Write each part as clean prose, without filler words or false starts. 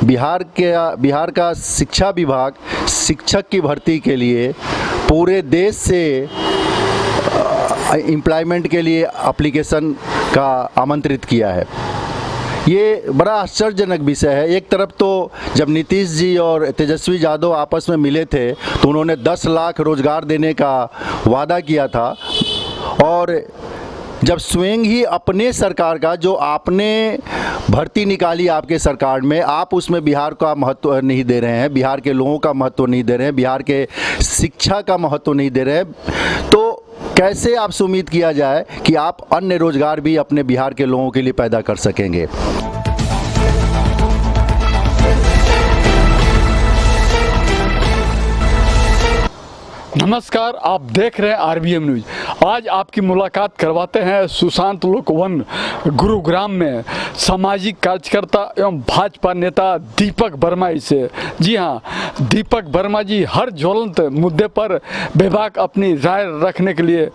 बिहार का शिक्षा विभाग शिक्षक की भर्ती के लिए पूरे देश से एम्प्लॉयमेंट के लिए एप्लीकेशन का आमंत्रित किया है। ये बड़ा आश्चर्यजनक विषय है। एक तरफ तो जब नीतीश जी और तेजस्वी यादव आपस में मिले थे तो उन्होंने 10 लाख रोजगार देने का वादा किया था, और जब स्वयं ही अपने सरकार का जो आपने भर्ती निकाली आपके सरकार में, आप उसमें बिहार का महत्व नहीं दे रहे हैं, बिहार के लोगों का महत्व नहीं दे रहे हैं, बिहार के शिक्षा का महत्व नहीं दे रहे हैं, तो कैसे आपसे उम्मीद किया जाए कि आप अन्य रोजगार भी अपने बिहार के लोगों के लिए पैदा कर सकेंगे। नमस्कार, आप देख रहे हैं आरबीएम न्यूज। आज आपकी मुलाकात करवाते हैं सुशांत लोक वन गुरुग्राम में सामाजिक कार्यकर्ता एवं भाजपा नेता दीपक वर्मा जी से। जी हाँ, दीपक वर्मा जी हर ज्वलंत मुद्दे पर बेबाक अपनी राय रखने के लिए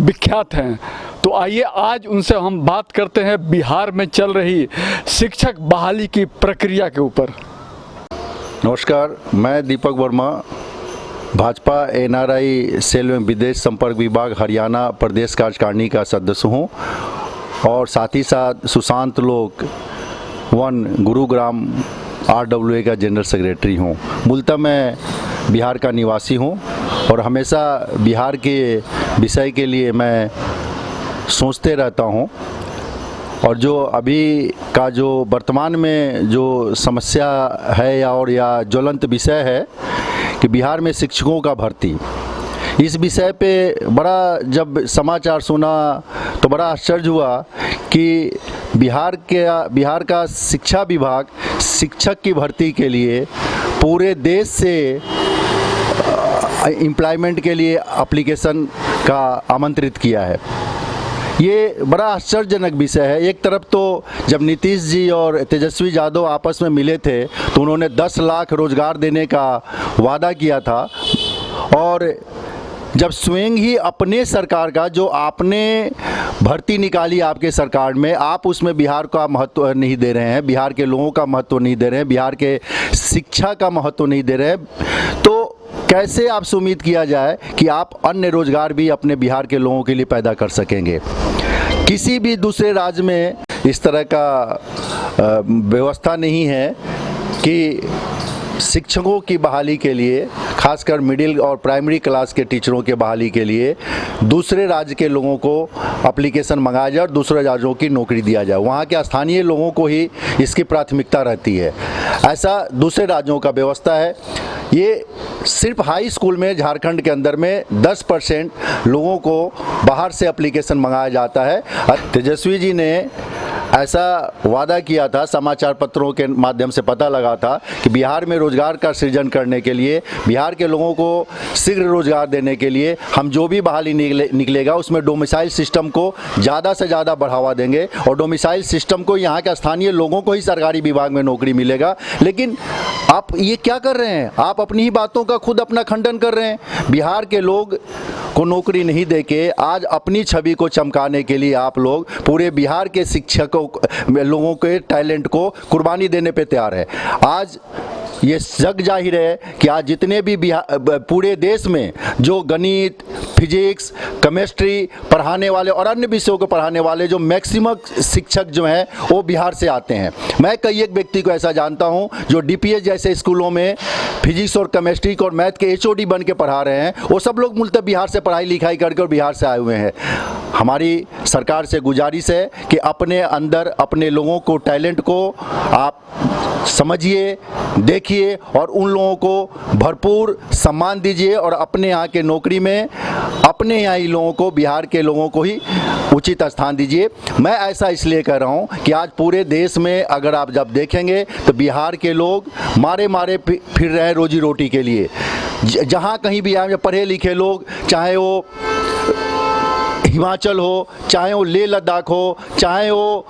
विख्यात हैं। तो आइए आज उनसे हम बात करते हैं बिहार में चल रही शिक्षक बहाली की प्रक्रिया के ऊपर। नमस्कार, मैं दीपक वर्मा, भाजपा एनआरआई सेल एवं विदेश संपर्क विभाग हरियाणा प्रदेश कार्यकारिणी का सदस्य हूँ, और साथ ही साथ सुशांत लोक वन गुरुग्राम आरडब्ल्यूए का जनरल सेक्रेटरी हूँ। मूलतः मैं बिहार का निवासी हूँ और हमेशा बिहार के विषय के लिए मैं सोचते रहता हूँ। और जो अभी का जो वर्तमान में जो समस्या है या ज्वलंत विषय है कि बिहार में शिक्षकों का भर्ती, इस विषय पे बड़ा जब समाचार सुना तो बड़ा आश्चर्य हुआ कि बिहार का शिक्षा विभाग शिक्षक की भर्ती के लिए पूरे देश से एम्प्लॉयमेंट के लिए एप्लीकेशन का आमंत्रित किया है। ये बड़ा आश्चर्यजनक विषय है। एक तरफ तो जब नीतीश जी और तेजस्वी यादव आपस में मिले थे तो उन्होंने 10 लाख रोजगार देने का वादा किया था, और जब स्वयं ही अपने सरकार का जो आपने भर्ती निकाली आपके सरकार में, आप उसमें बिहार का महत्व नहीं दे रहे हैं, बिहार के लोगों का महत्व नहीं दे रहे हैं, बिहार के शिक्षा का महत्व नहीं दे रहे हैं, तो कैसे आपसे उम्मीद किया जाए कि आप अन्य रोजगार भी अपने बिहार के लोगों के लिए पैदा कर सकेंगे। किसी भी दूसरे राज्य में इस तरह का व्यवस्था नहीं है कि शिक्षकों की बहाली के लिए, खासकर मिडिल और प्राइमरी क्लास के टीचरों के बहाली के लिए दूसरे राज्य के लोगों को एप्लीकेशन मंगाया जाए और दूसरे राज्यों की नौकरी दिया जाए। वहाँ के स्थानीय लोगों को ही इसकी प्राथमिकता रहती है। ऐसा दूसरे राज्यों का व्यवस्था है। ये सिर्फ हाई स्कूल में झारखंड के अंदर में 10% लोगों को बाहर से एप्लीकेशन मंगाया जाता है। तेजस्वी जी ने ऐसा वादा किया था, समाचार पत्रों के माध्यम से पता लगा था कि बिहार में रोजगार का सृजन करने के लिए, बिहार के लोगों को शीघ्र रोजगार देने के लिए हम जो भी बहाली निकलेगा उसमें डोमिसाइल सिस्टम को ज़्यादा से ज़्यादा बढ़ावा देंगे, और डोमिसाइल सिस्टम को यहाँ के स्थानीय लोगों को ही सरकारी विभाग में नौकरी मिलेगा। लेकिन आप ये क्या कर रहे हैं? आप अपनी ही बातों का खुद अपना खंडन कर रहे हैं। बिहार के लोग को नौकरी नहीं देके आज अपनी छवि को चमकाने के लिए आप लोग पूरे बिहार के शिक्षकों लोगों के टैलेंट को कुर्बानी देने पे तैयार है। आज ये जग जाहिर है कि आज जितने भी पूरे देश में जो गणित, फिजिक्स, केमिस्ट्री पढ़ाने वाले और अन्य विषयों को पढ़ाने वाले जो मैक्सिमम शिक्षक जो हैं वो बिहार से आते हैं। मैं कई एक व्यक्ति को ऐसा जानता हूं जो डीपीएस जैसे स्कूलों में फिजिक्स और केमिस्ट्री और मैथ के एचओडी बन के पढ़ा रहे हैं। वो सब लोग मूलतः बिहार से पढ़ाई लिखाई करके और बिहार से आए हुए हैं। हमारी सरकार से गुजारिश है कि अपने अंदर अपने लोगों को, टैलेंट को आप समझिए, देखिए और उन लोगों को भरपूर सम्मान दीजिए, और अपने यहाँ के नौकरी में अपने यहाँ ही लोगों को, बिहार के लोगों को ही उचित स्थान दीजिए। मैं ऐसा इसलिए कह रहा हूँ कि आज पूरे देश में अगर आप जब देखेंगे तो बिहार के लोग मारे फिर रहे हैं रोजी रोटी के लिए। जहाँ कहीं भी आए पढ़े लिखे लोग, चाहे वो हिमाचल हो, चाहे वो लेह लद्दाख हो, चाहे वो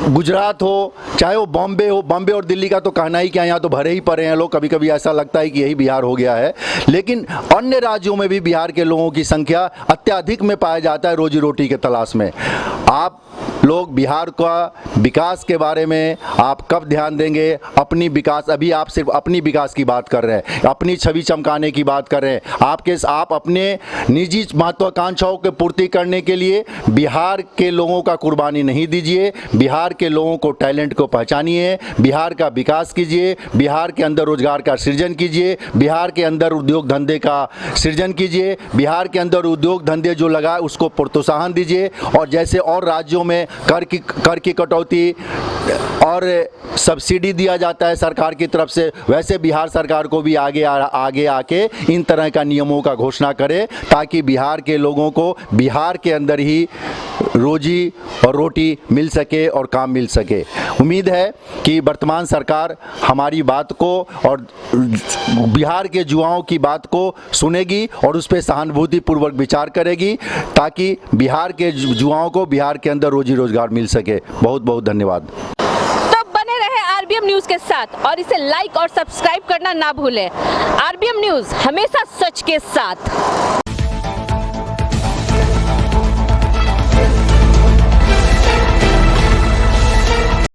गुजरात हो, चाहे वो बॉम्बे हो, बॉम्बे और दिल्ली का तो कहना ही क्या, यहाँ तो भरे ही पड़े हैं लोग। कभी कभी ऐसा लगता है कि यही बिहार हो गया है। लेकिन अन्य राज्यों में भी बिहार के लोगों की संख्या अत्यधिक में पाया जाता है रोजी रोटी के तलाश में। आप लोग बिहार का विकास के बारे में आप कब ध्यान देंगे? अपनी विकास, अभी आप सिर्फ अपनी विकास की बात कर रहे हैं, अपनी छवि चमकाने की बात कर रहे हैं। आप अपने निजी महत्वाकांक्षाओं की पूर्ति करने के लिए बिहार के लोगों का कुर्बानी नहीं दीजिए। बिहार के लोगों को, टैलेंट को पहचानिए, बिहार का विकास कीजिए, बिहार के अंदर रोजगार का सृजन कीजिए, बिहार के अंदर उद्योग धंधे का सृजन कीजिए, बिहार के अंदर उद्योग धंधे जो लगा उसको प्रोत्साहन दीजिए। और जैसे और राज्यों में कर की कटौती और सब्सिडी दिया जाता है सरकार की तरफ से, वैसे बिहार सरकार को भी आगे आके इन तरह का नियमों का घोषणा करे, ताकि बिहार के लोगों को बिहार के अंदर ही रोजी और रोटी मिल सके और काम मिल सके। उम्मीद है कि वर्तमान सरकार हमारी बात को और बिहार के युवाओं की बात को सुनेगी और उस पर सहानुभूतिपूर्वक विचार करेगी, ताकि बिहार के युवाओं को बिहार के अंदर रोजी रोजगार मिल सके। बहुत बहुत धन्यवाद। तो बने रहे आरबीएम न्यूज के साथ और इसे लाइक और सब्सक्राइब करना ना भूलें। आरबीएम न्यूज, हमेशा सच के साथ।